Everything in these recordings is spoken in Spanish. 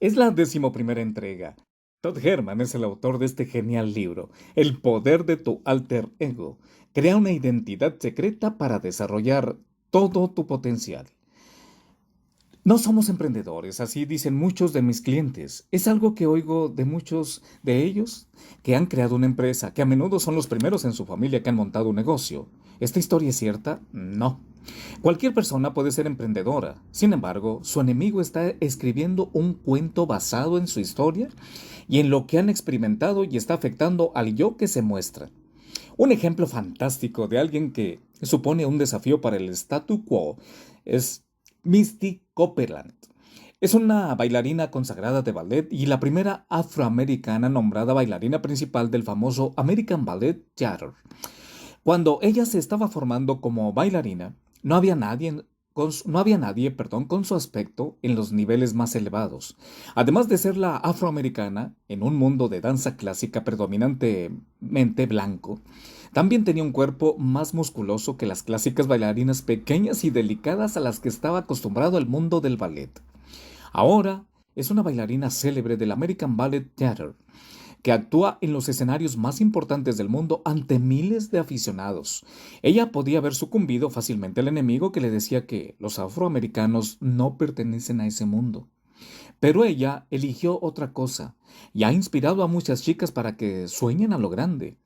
Es la 11ª entrega. Todd Herman es el autor de este genial libro, El poder de tu alter ego. Crea una identidad secreta para desarrollar todo tu potencial. No somos emprendedores, así dicen muchos de mis clientes. Es algo que oigo de muchos de ellos que han creado una empresa, que a menudo son los primeros en su familia que han montado un negocio. ¿Esta historia es cierta? No. Cualquier persona puede ser emprendedora. Sin embargo, su enemigo está escribiendo un cuento basado en su historia y en lo que han experimentado y está afectando al yo que se muestra. Un ejemplo fantástico de alguien que supone un desafío para el statu quo es Misty Copeland. Es una bailarina consagrada de ballet y la primera afroamericana nombrada bailarina principal del famoso American Ballet Theater. Cuando ella se estaba formando como bailarina, no había nadie, con su aspecto en los niveles más elevados. Además de ser la afroamericana, en un mundo de danza clásica predominantemente blanco, también tenía un cuerpo más musculoso que las clásicas bailarinas pequeñas y delicadas a las que estaba acostumbrado el mundo del ballet. Ahora es una bailarina célebre del American Ballet Theater, que actúa en los escenarios más importantes del mundo ante miles de aficionados. Ella podía haber sucumbido fácilmente al enemigo que le decía que los afroamericanos no pertenecen a ese mundo. Pero ella eligió otra cosa y ha inspirado a muchas chicas para que sueñen a lo grande.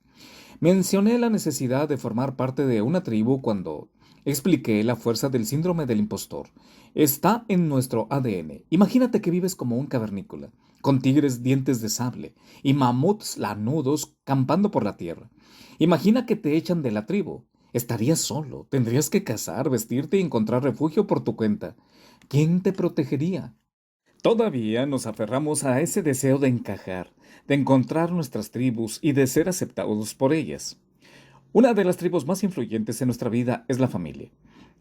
Mencioné la necesidad de formar parte de una tribu cuando expliqué la fuerza del síndrome del impostor. Está en nuestro ADN. Imagínate que vives como un cavernícola, con tigres dientes de sable y mamuts lanudos campando por la tierra. Imagina que te echan de la tribu. Estarías solo, tendrías que cazar, vestirte y encontrar refugio por tu cuenta. ¿Quién te protegería? Todavía nos aferramos a ese deseo de encajar, de encontrar nuestras tribus y de ser aceptados por ellas. Una de las tribus más influyentes en nuestra vida es la familia.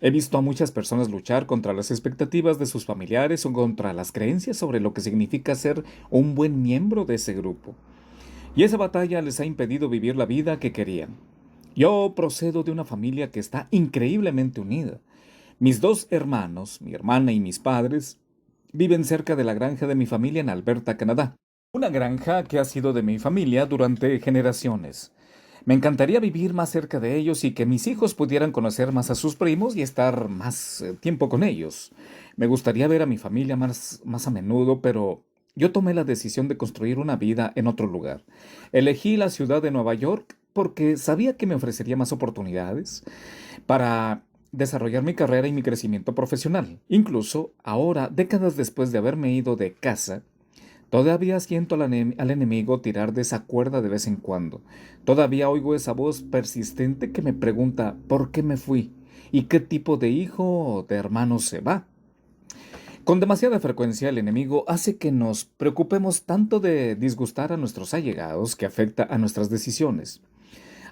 He visto a muchas personas luchar contra las expectativas de sus familiares o contra las creencias sobre lo que significa ser un buen miembro de ese grupo. Y esa batalla les ha impedido vivir la vida que querían. Yo procedo de una familia que está increíblemente unida. Mis dos hermanos, mi hermana y mis padres, viven cerca de la granja de mi familia en Alberta, Canadá. Una granja que ha sido de mi familia durante generaciones. Me encantaría vivir más cerca de ellos y que mis hijos pudieran conocer más a sus primos y estar más tiempo con ellos. Me gustaría ver a mi familia más a menudo, pero yo tomé la decisión de construir una vida en otro lugar. Elegí la ciudad de Nueva York porque sabía que me ofrecería más oportunidades para desarrollar mi carrera y mi crecimiento profesional. Incluso ahora, décadas después de haberme ido de casa, todavía siento al enemigo tirar de esa cuerda de vez en cuando. Todavía oigo esa voz persistente que me pregunta ¿por qué me fui? ¿Y qué tipo de hijo o de hermano se va? Con demasiada frecuencia el enemigo hace que nos preocupemos tanto de disgustar a nuestros allegados que afecta a nuestras decisiones.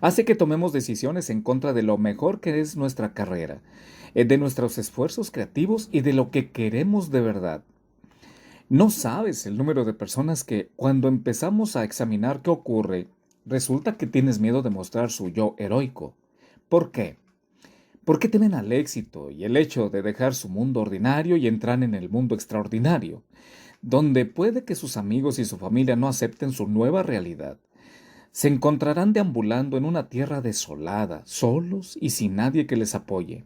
Hace que tomemos decisiones en contra de lo mejor que es nuestra carrera, de nuestros esfuerzos creativos y de lo que queremos de verdad. No sabes el número de personas que, cuando empezamos a examinar qué ocurre, resulta que tienes miedo de mostrar su yo heroico. ¿Por qué? Porque temen al éxito y el hecho de dejar su mundo ordinario y entrar en el mundo extraordinario, donde puede que sus amigos y su familia no acepten su nueva realidad. Se encontrarán deambulando en una tierra desolada, solos y sin nadie que les apoye.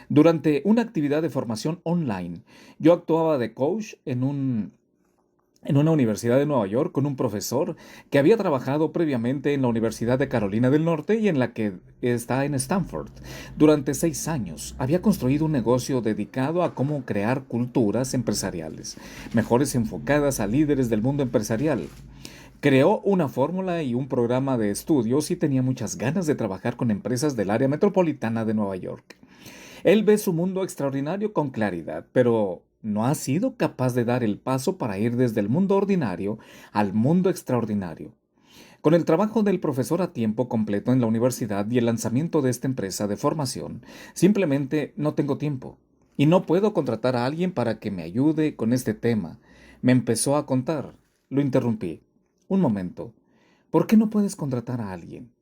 Durante una actividad de formación online, yo actuaba de coach en una universidad de Nueva York con un profesor que había trabajado previamente en la Universidad de Carolina del Norte y en la que está en Stanford. Durante 6 años había construido un negocio dedicado a cómo crear culturas empresariales, mejores enfocadas a líderes del mundo empresarial. Creó una fórmula y un programa de estudios y tenía muchas ganas de trabajar con empresas del área metropolitana de Nueva York. Él ve su mundo extraordinario con claridad, pero no ha sido capaz de dar el paso para ir desde el mundo ordinario al mundo extraordinario. Con el trabajo del profesor a tiempo completo en la universidad y el lanzamiento de esta empresa de formación, simplemente no tengo tiempo. Y no puedo contratar a alguien para que me ayude con este tema. Me empezó a contar. Lo interrumpí. Un momento. ¿Por qué no puedes contratar a alguien?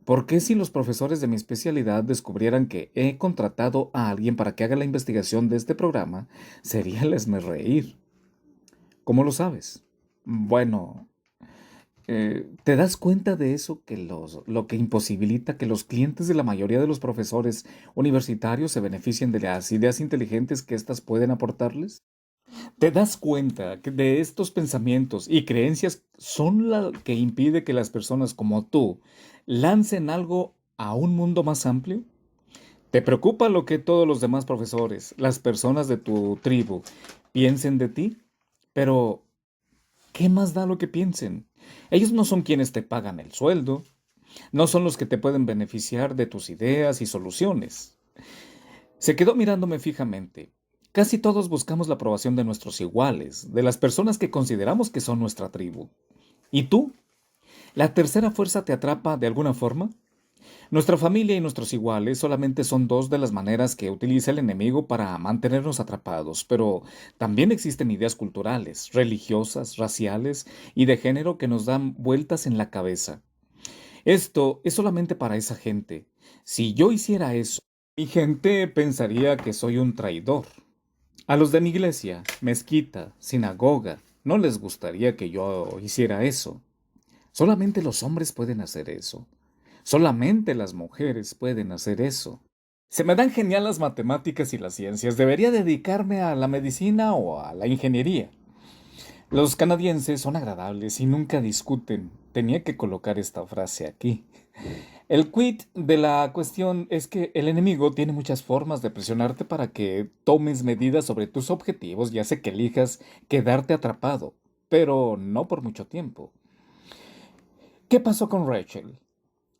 ¿Por qué si los profesores de mi especialidad descubrieran que he contratado a alguien para que haga la investigación de este programa, sería el reír? ¿Cómo lo sabes? Bueno, ¿te das cuenta de eso que lo que imposibilita que los clientes de la mayoría de los profesores universitarios se beneficien de las ideas inteligentes que éstas pueden aportarles? ¿Te das cuenta que de estos pensamientos y creencias son la que impide que las personas como tú lancen algo a un mundo más amplio? ¿Te preocupa lo que todos los demás profesores, las personas de tu tribu, piensen de ti? Pero, ¿qué más da lo que piensen? Ellos no son quienes te pagan el sueldo, no son los que te pueden beneficiar de tus ideas y soluciones. Se quedó mirándome fijamente. Casi todos buscamos la aprobación de nuestros iguales, de las personas que consideramos que son nuestra tribu. ¿Y tú? ¿La tercera fuerza te atrapa de alguna forma? Nuestra familia y nuestros iguales solamente son dos de las maneras que utiliza el enemigo para mantenernos atrapados, pero también existen ideas culturales, religiosas, raciales y de género que nos dan vueltas en la cabeza. Esto es solamente para esa gente. Si yo hiciera eso, mi gente pensaría que soy un traidor. A los de mi iglesia, mezquita, sinagoga, no les gustaría que yo hiciera eso. Solamente los hombres pueden hacer eso. Solamente las mujeres pueden hacer eso. Se me dan genial las matemáticas y las ciencias. Debería dedicarme a la medicina o a la ingeniería. Los canadienses son agradables y nunca discuten. Tenía que colocar esta frase aquí. El quid de la cuestión es que el enemigo tiene muchas formas de presionarte para que tomes medidas sobre tus objetivos y hace que elijas quedarte atrapado, pero no por mucho tiempo. ¿Qué pasó con Rachel?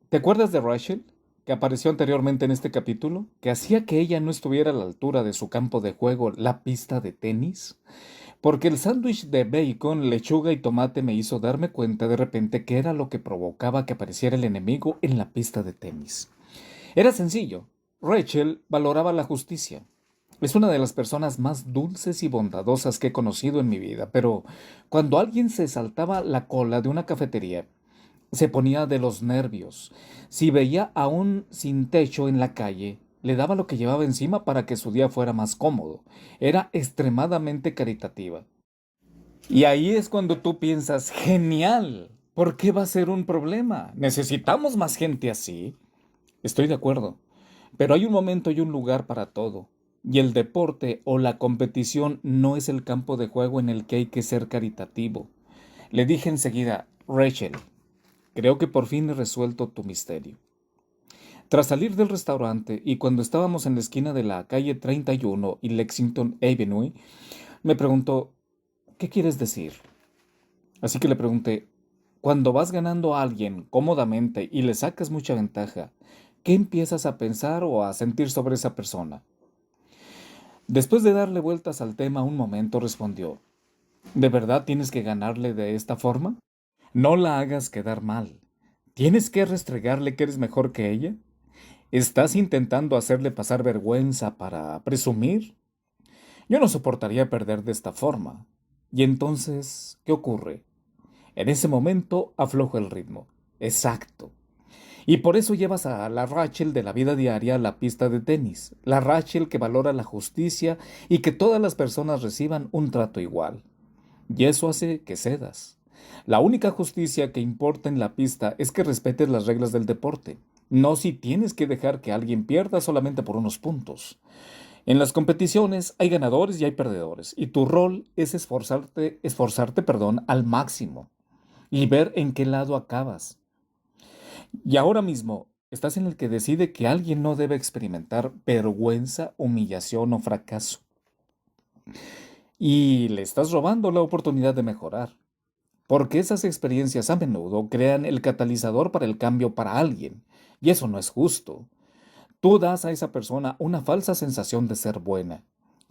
¿Te acuerdas de Rachel, que apareció anteriormente en este capítulo, que hacía que ella no estuviera a la altura de su campo de juego, la pista de tenis? Porque el sándwich de bacon, lechuga y tomate me hizo darme cuenta de repente que era lo que provocaba que apareciera el enemigo en la pista de tenis. Era sencillo. Rachel valoraba la justicia. Es una de las personas más dulces y bondadosas que he conocido en mi vida, pero cuando alguien se saltaba la cola de una cafetería, se ponía de los nervios. Si veía a un sin techo en la calle, le daba lo que llevaba encima para que su día fuera más cómodo. Era extremadamente caritativa. Y ahí es cuando tú piensas, genial, ¿por qué va a ser un problema? ¿Necesitamos más gente así? Estoy de acuerdo, pero hay un momento y un lugar para todo. Y el deporte o la competición no es el campo de juego en el que hay que ser caritativo. Le dije enseguida, Rachel, creo que por fin he resuelto tu misterio. Tras salir del restaurante y cuando estábamos en la esquina de la calle 31 y Lexington Avenue, me preguntó, ¿qué quieres decir? Así que le pregunté, cuando vas ganando a alguien cómodamente y le sacas mucha ventaja, ¿qué empiezas a pensar o a sentir sobre esa persona? Después de darle vueltas al tema un momento, respondió, ¿de verdad tienes que ganarle de esta forma? No la hagas quedar mal. ¿Tienes que restregarle que eres mejor que ella? ¿Estás intentando hacerle pasar vergüenza para presumir? Yo no soportaría perder de esta forma. Y entonces, ¿qué ocurre? En ese momento aflojo el ritmo. Exacto. Y por eso llevas a la Rachel de la vida diaria a la pista de tenis. La Rachel que valora la justicia y que todas las personas reciban un trato igual. Y eso hace que cedas. La única justicia que importa en la pista es que respetes las reglas del deporte, no si tienes que dejar que alguien pierda solamente por unos puntos. En las competiciones hay ganadores y hay perdedores, y tu rol es esforzarte, al máximo y ver en qué lado acabas. Y ahora mismo estás en el que decide que alguien no debe experimentar vergüenza, humillación o fracaso. Y le estás robando la oportunidad de mejorar. Porque esas experiencias a menudo crean el catalizador para el cambio para alguien, y eso no es justo. Tú das a esa persona una falsa sensación de ser buena.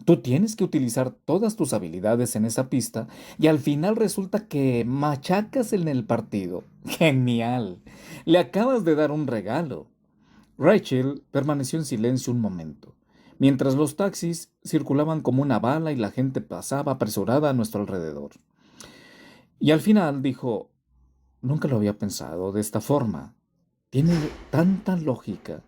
Tú tienes que utilizar todas tus habilidades en esa pista y al final resulta que machacas en el partido. Genial. Le acabas de dar un regalo. Rachel permaneció en silencio un momento, mientras los taxis circulaban como una bala y la gente pasaba apresurada a nuestro alrededor. Y al final dijo, nunca lo había pensado de esta forma. Tiene tanta lógica.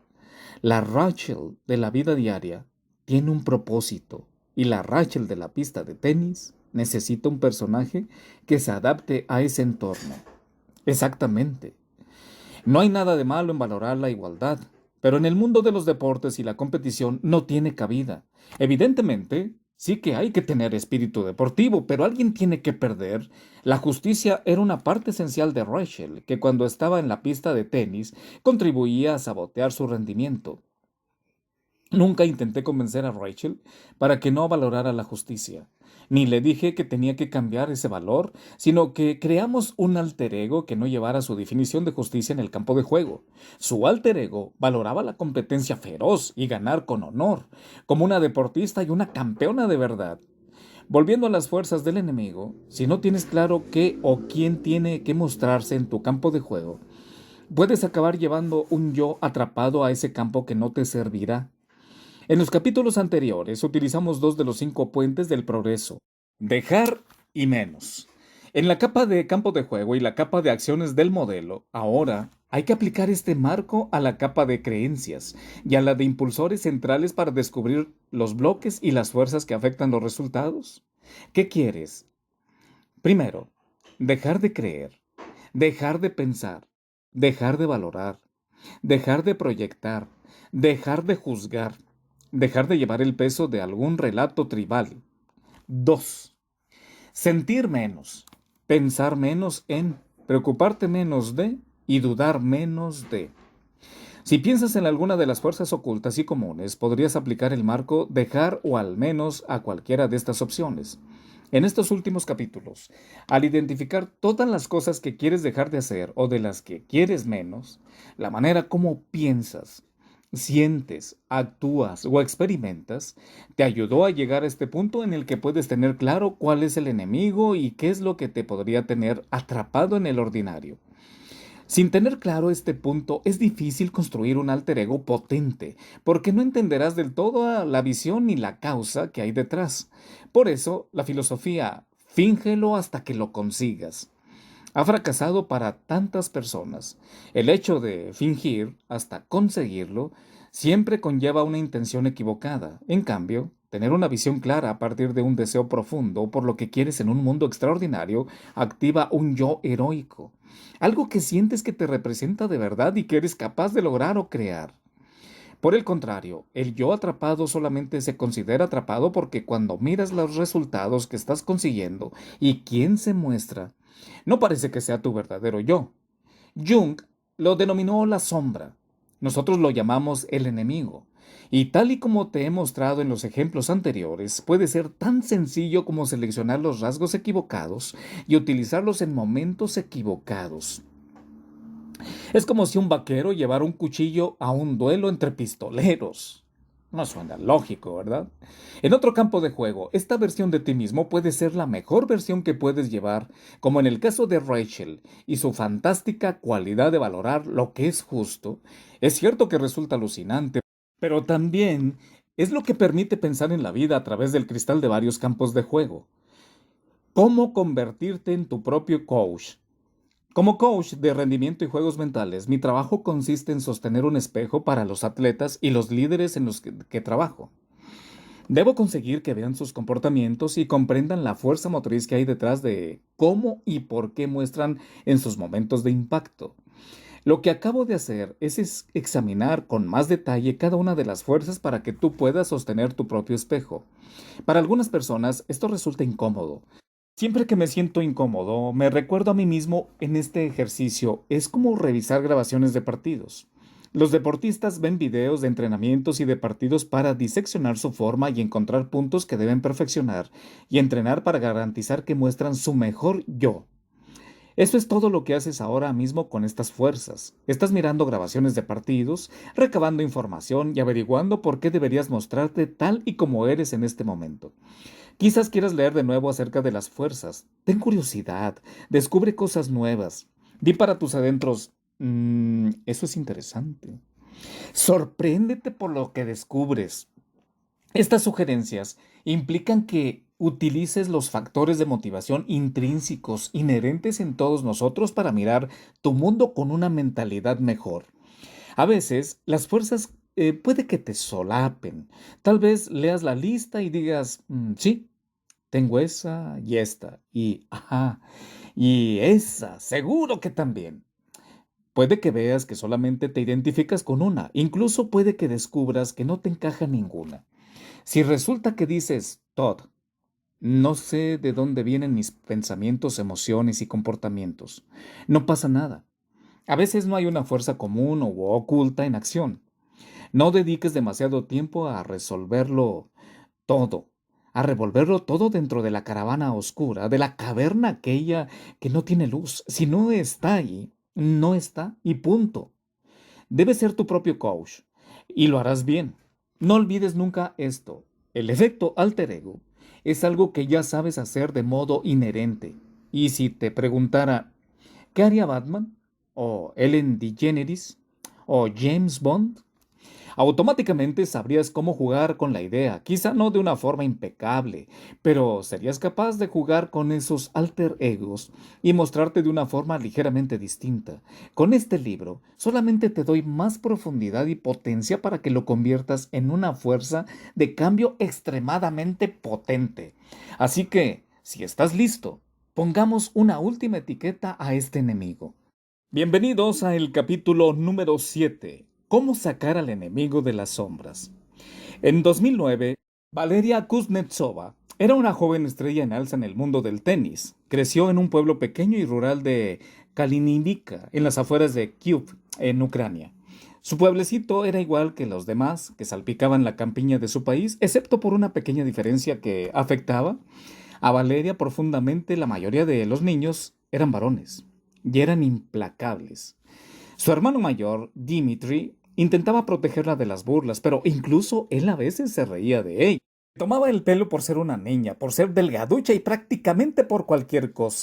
La Rachel de la vida diaria tiene un propósito y la Rachel de la pista de tenis Necesita un personaje que se adapte a ese entorno. Exactamente. No hay nada de malo en valorar la igualdad, pero en el mundo de los deportes y la competición no tiene cabida. Evidentemente, sí que hay que tener espíritu deportivo, pero alguien tiene que perder. La justicia era una parte esencial de Rachel, que cuando estaba en la pista de tenis contribuía a sabotear su rendimiento. Nunca intenté convencer a Rachel para que no valorara la justicia, ni le dije que tenía que cambiar ese valor, sino que creamos un alter ego que no llevara su definición de justicia en el campo de juego. Su alter ego valoraba la competencia feroz y ganar con honor, como una deportista y una campeona de verdad. Volviendo a las fuerzas del enemigo, si no tienes claro qué o quién tiene que mostrarse en tu campo de juego, puedes acabar llevando un yo atrapado a ese campo que no te servirá. En los capítulos anteriores utilizamos dos de los 5 puentes del progreso: dejar y menos. En la capa de campo de juego y la capa de acciones del modelo, ahora hay que aplicar este marco a la capa de creencias y a la de impulsores centrales para descubrir los bloques y las fuerzas que afectan los resultados. ¿Qué quieres? Primero, dejar de creer, dejar de pensar, dejar de valorar, dejar de proyectar, dejar de juzgar, dejar de llevar el peso de algún relato tribal. 2. Sentir menos, pensar menos en, preocuparte menos de y dudar menos de. Si piensas en alguna de las fuerzas ocultas y comunes, podrías aplicar el marco dejar o al menos a cualquiera de estas opciones. En estos últimos capítulos, al identificar todas las cosas que quieres dejar de hacer o de las que quieres menos, la manera como piensas, sientes, actúas o experimentas, te ayudó a llegar a este punto en el que puedes tener claro cuál es el enemigo y qué es lo que te podría tener atrapado en el ordinario. Sin tener claro este punto, es difícil construir un alter ego potente, porque no entenderás del todo la visión ni la causa que hay detrás. Por eso, la filosofía, fíngelo hasta que lo consigas, ha fracasado para tantas personas. El hecho de fingir hasta conseguirlo siempre conlleva una intención equivocada. En cambio, tener una visión clara a partir de un deseo profundo por lo que quieres en un mundo extraordinario activa un yo heroico, algo que sientes que te representa de verdad y que eres capaz de lograr o crear. Por el contrario, el yo atrapado solamente se considera atrapado porque cuando miras los resultados que estás consiguiendo y quién se muestra, no parece que sea tu verdadero yo. Jung lo denominó la sombra. Nosotros lo llamamos el enemigo. Y tal y como te he mostrado en los ejemplos anteriores, puede ser tan sencillo como seleccionar los rasgos equivocados y utilizarlos en momentos equivocados. Es como si un vaquero llevara un cuchillo a un duelo entre pistoleros. No suena lógico, ¿verdad? En otro campo de juego, esta versión de ti mismo puede ser la mejor versión que puedes llevar, como en el caso de Rachel y su fantástica cualidad de valorar lo que es justo. Es cierto que resulta alucinante, pero también es lo que permite pensar en la vida a través del cristal de varios campos de juego. ¿Cómo convertirte en tu propio coach? Como coach de rendimiento y juegos mentales, mi trabajo consiste en sostener un espejo para los atletas y los líderes en los que trabajo. Debo conseguir que vean sus comportamientos y comprendan la fuerza motriz que hay detrás de cómo y por qué muestran en sus momentos de impacto. Lo que acabo de hacer es examinar con más detalle cada una de las fuerzas para que tú puedas sostener tu propio espejo. Para algunas personas esto resulta incómodo. Siempre que me siento incómodo, me recuerdo a mí mismo en este ejercicio. Es como revisar grabaciones de partidos. Los deportistas ven videos de entrenamientos y de partidos para diseccionar su forma y encontrar puntos que deben perfeccionar y entrenar para garantizar que muestran su mejor yo. Eso es todo lo que haces ahora mismo con estas fuerzas. Estás mirando grabaciones de partidos, recabando información y averiguando por qué deberías mostrarte tal y como eres en este momento. Quizás quieras leer de nuevo acerca de las fuerzas. Ten curiosidad, descubre cosas nuevas. Di para tus adentros, eso es interesante. Sorpréndete por lo que descubres. Estas sugerencias implican que utilices los factores de motivación intrínsecos inherentes en todos nosotros para mirar tu mundo con una mentalidad mejor. A veces, las fuerzas puede que te solapen. Tal vez leas la lista y digas, sí, Tengo esa y esta, y esa, seguro que también. Puede que veas que solamente te identificas con una, incluso puede que descubras que no te encaja ninguna. Si resulta que dices, Todd, no sé de dónde vienen mis pensamientos, emociones y comportamientos, no pasa nada. A veces no hay una fuerza común o oculta en acción. No dediques demasiado tiempo a resolverlo todo, a revolverlo todo dentro de la caravana oscura, de la caverna aquella que no tiene luz. Si no está ahí, no está y punto. Debes ser tu propio coach y lo harás bien. No olvides nunca esto. El efecto alter ego es algo que ya sabes hacer de modo inherente. Y si te preguntara, ¿qué haría Batman? ¿O Ellen DeGeneres? ¿O James Bond? Automáticamente sabrías cómo jugar con la idea, quizá no de una forma impecable, pero serías capaz de jugar con esos alter egos y mostrarte de una forma ligeramente distinta. Con este libro solamente te doy más profundidad y potencia para que lo conviertas en una fuerza de cambio extremadamente potente. Así que, si estás listo, pongamos una última etiqueta a este enemigo. Bienvenidos a el capítulo número 7. ¿Cómo sacar al enemigo de las sombras? En 2009, Valeria Kuznetsova era una joven estrella en alza en el mundo del tenis. Creció en un pueblo pequeño y rural de Kalininivka, en las afueras de Kiev, en Ucrania. Su pueblecito era igual que los demás que salpicaban la campiña de su país, excepto por una pequeña diferencia que afectaba a Valeria profundamente. La mayoría de los niños eran varones y eran implacables. Su hermano mayor, Dimitri, intentaba protegerla de las burlas, pero incluso él a veces se reía de ella. Tomaba el pelo por ser una niña, por ser delgaducha y prácticamente por cualquier cosa.